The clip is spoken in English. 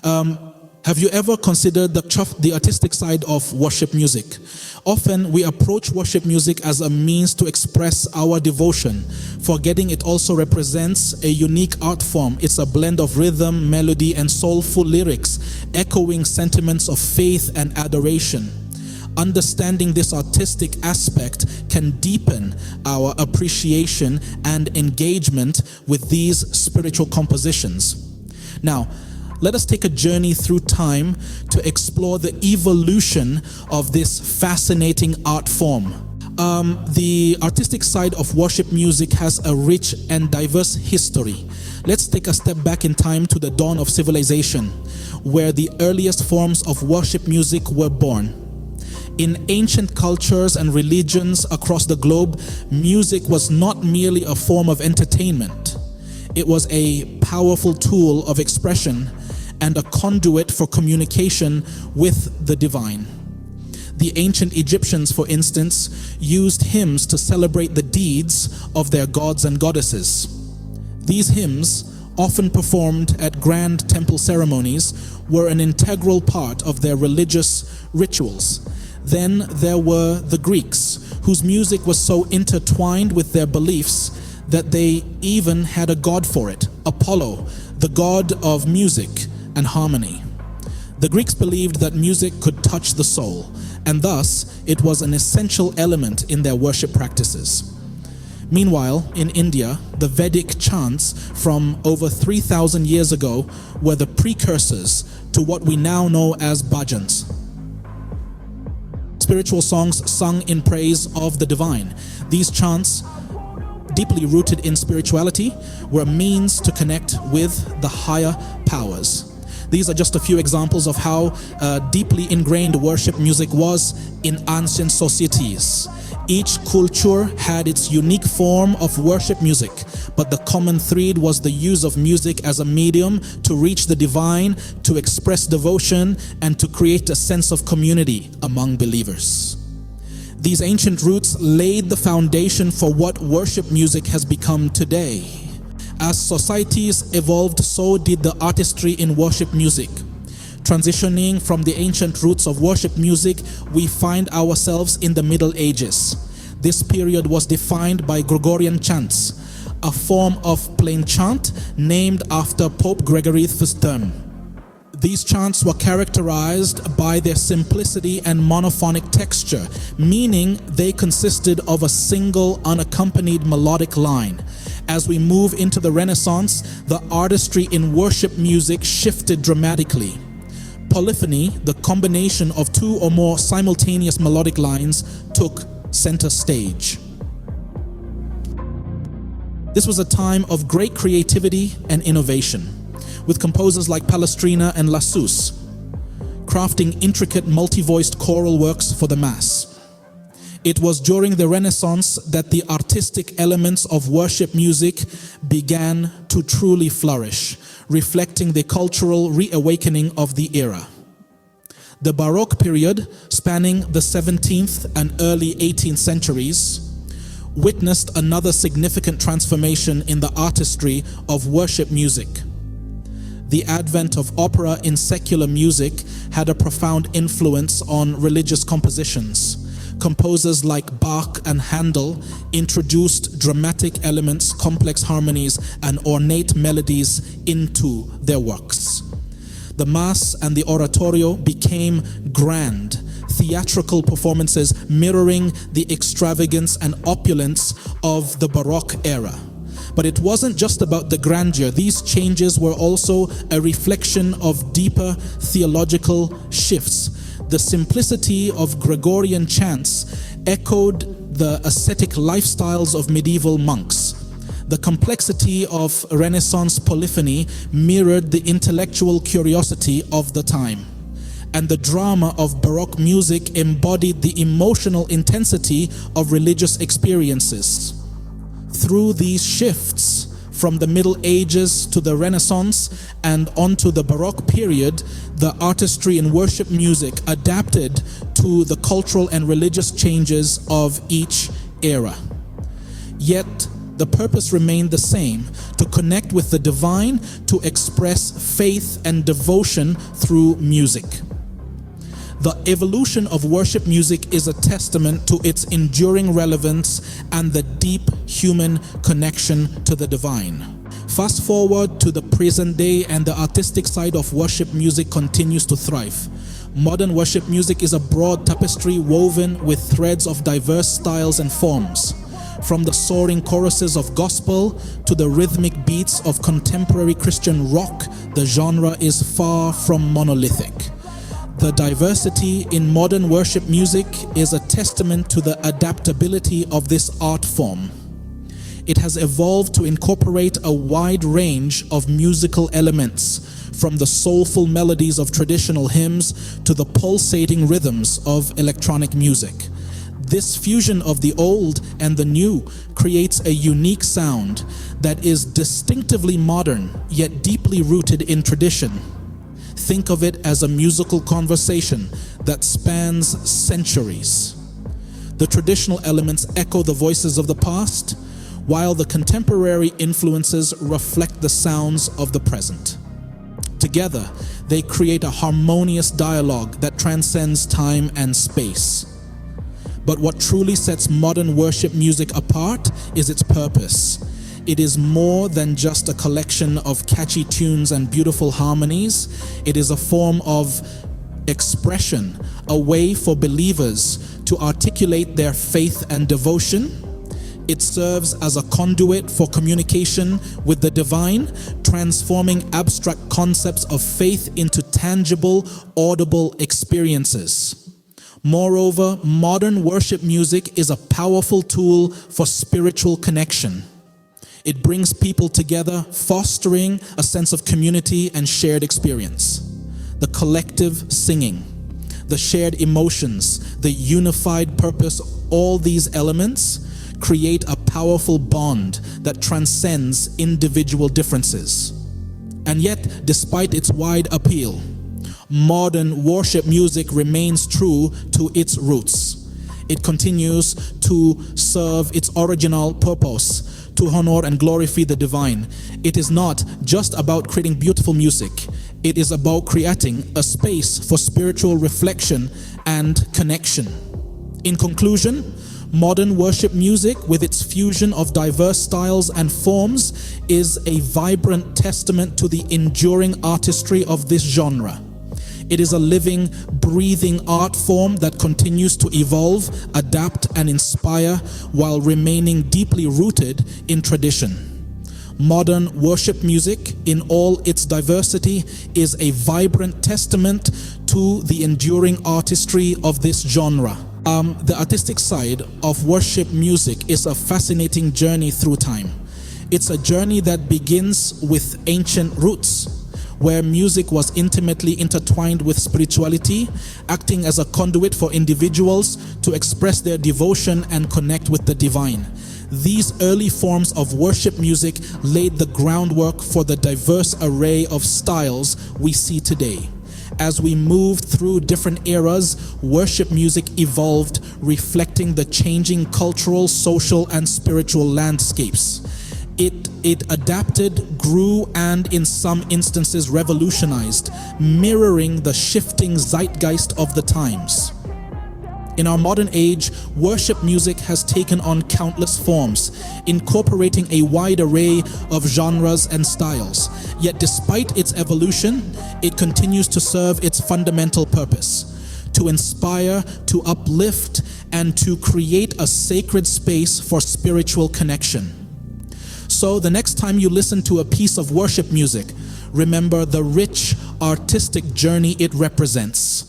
Have you ever considered the artistic side of worship music? Often we approach worship music as a means to express our devotion, forgetting it also represents a unique art form. It's a blend of rhythm, melody, and soulful lyrics, echoing sentiments of faith and adoration. Understanding this artistic aspect can deepen our appreciation and engagement with these spiritual compositions. Now, let us take a journey through time to explore the evolution of this fascinating art form. The artistic side of worship music has a rich and diverse history. Let's take a step back in time to the dawn of civilization, where the earliest forms of worship music were born. In ancient cultures and religions across the globe, music was not merely a form of entertainment. It was a powerful tool of expression and a conduit for communication with the divine. The ancient Egyptians, for instance, used hymns to celebrate the deeds of their gods and goddesses. These hymns, often performed at grand temple ceremonies, were an integral part of their religious rituals. Then there were the Greeks, whose music was so intertwined with their beliefs that they even had a god for it, Apollo, the god of music and harmony. The Greeks believed that music could touch the soul, and thus it was an essential element in their worship practices. Meanwhile, in India, the Vedic chants from over 3,000 years ago were the precursors to what we now know as bhajans. Spiritual songs sung in praise of the divine. These chants, deeply rooted in spirituality, were a means to connect with the higher powers. These are just a few examples of how deeply ingrained worship music was in ancient societies. Each culture had its unique form of worship music, but the common thread was the use of music as a medium to reach the divine, to express devotion, and to create a sense of community among believers. These ancient roots laid the foundation for what worship music has become today. As societies evolved, so did the artistry in worship music. Transitioning from the ancient roots of worship music, we find ourselves in the Middle Ages. This period was defined by Gregorian chants, a form of plain chant named after Pope Gregory III. These chants were characterized by their simplicity and monophonic texture, meaning they consisted of a single unaccompanied melodic line. As we move into the Renaissance, the artistry in worship music shifted dramatically. Polyphony, the combination of two or more simultaneous melodic lines, took center stage. This was a time of great creativity and innovation, with composers like Palestrina and Lassus crafting intricate multi-voiced choral works for the mass. It was during the Renaissance that the artistic elements of worship music began to truly flourish, reflecting the cultural reawakening of the era. The Baroque period, spanning the 17th and early 18th centuries, witnessed another significant transformation in the artistry of worship music. The advent of opera in secular music had a profound influence on religious compositions. Composers like Bach and Handel introduced dramatic elements, complex harmonies, and ornate melodies into their works. The Mass and the Oratorio became grand, theatrical performances mirroring the extravagance and opulence of the Baroque era. But it wasn't just about the grandeur. These changes were also a reflection of deeper theological shifts. The simplicity of Gregorian chants echoed the ascetic lifestyles of medieval monks. The complexity of Renaissance polyphony mirrored the intellectual curiosity of the time. And the drama of Baroque music embodied the emotional intensity of religious experiences. Through these shifts, from the Middle Ages to the Renaissance and onto the Baroque period, the artistry in worship music adapted to the cultural and religious changes of each era. Yet, The purpose remained the same: to connect with the divine, to express faith and devotion through music. The evolution of worship music is a testament to its enduring relevance and the deep human connection to the divine. Fast forward to the present day, and the artistic side of worship music continues to thrive. Modern worship music is a broad tapestry woven with threads of diverse styles and forms. From the soaring choruses of gospel to the rhythmic beats of contemporary Christian rock, the genre is far from monolithic. The diversity in modern worship music is a testament to the adaptability of this art form. It has evolved to incorporate a wide range of musical elements, from the soulful melodies of traditional hymns to the pulsating rhythms of electronic music. This fusion of the old and the new creates a unique sound that is distinctively modern, yet deeply rooted in tradition. Think of it as a musical conversation that spans centuries. The traditional elements echo the voices of the past, while the contemporary influences reflect the sounds of the present. Together, they create a harmonious dialogue that transcends time and space. But what truly sets modern worship music apart is its purpose. It is more than just a collection of catchy tunes and beautiful harmonies. It is a form of expression, a way for believers to articulate their faith and devotion. It serves as a conduit for communication with the divine, transforming abstract concepts of faith into tangible, audible experiences. Moreover, modern worship music is a powerful tool for spiritual connection. It brings people together, fostering a sense of community and shared experience. The collective singing, the shared emotions, the unified purpose, all these elements create a powerful bond that transcends individual differences. And yet, despite its wide appeal, modern worship music remains true to its roots. It continues to serve its original purpose, to honor and glorify the divine. It is not just about creating beautiful music. It is about creating a space for spiritual reflection and connection. In conclusion, modern worship music, with its fusion of diverse styles and forms, is a vibrant testament to the enduring artistry of this genre. It is a living, breathing art form that continues to evolve, adapt, and inspire while remaining deeply rooted in tradition. Modern worship music, in all its diversity, is a vibrant testament to the enduring artistry of this genre. The artistic side of worship music is a fascinating journey through time. It's a journey that begins with ancient roots, where music was intimately intertwined with spirituality, acting as a conduit for individuals to express their devotion and connect with the divine. These early forms of worship music laid the groundwork for the diverse array of styles we see today. As we moved through different eras, worship music evolved, reflecting the changing cultural, social, and spiritual landscapes. It adapted, grew, and in some instances revolutionized, mirroring the shifting zeitgeist of the times. In our modern age, worship music has taken on countless forms, incorporating a wide array of genres and styles. Yet despite its evolution, it continues to serve its fundamental purpose: to inspire, to uplift, and to create a sacred space for spiritual connection. So the next time you listen to a piece of worship music, remember the rich artistic journey it represents.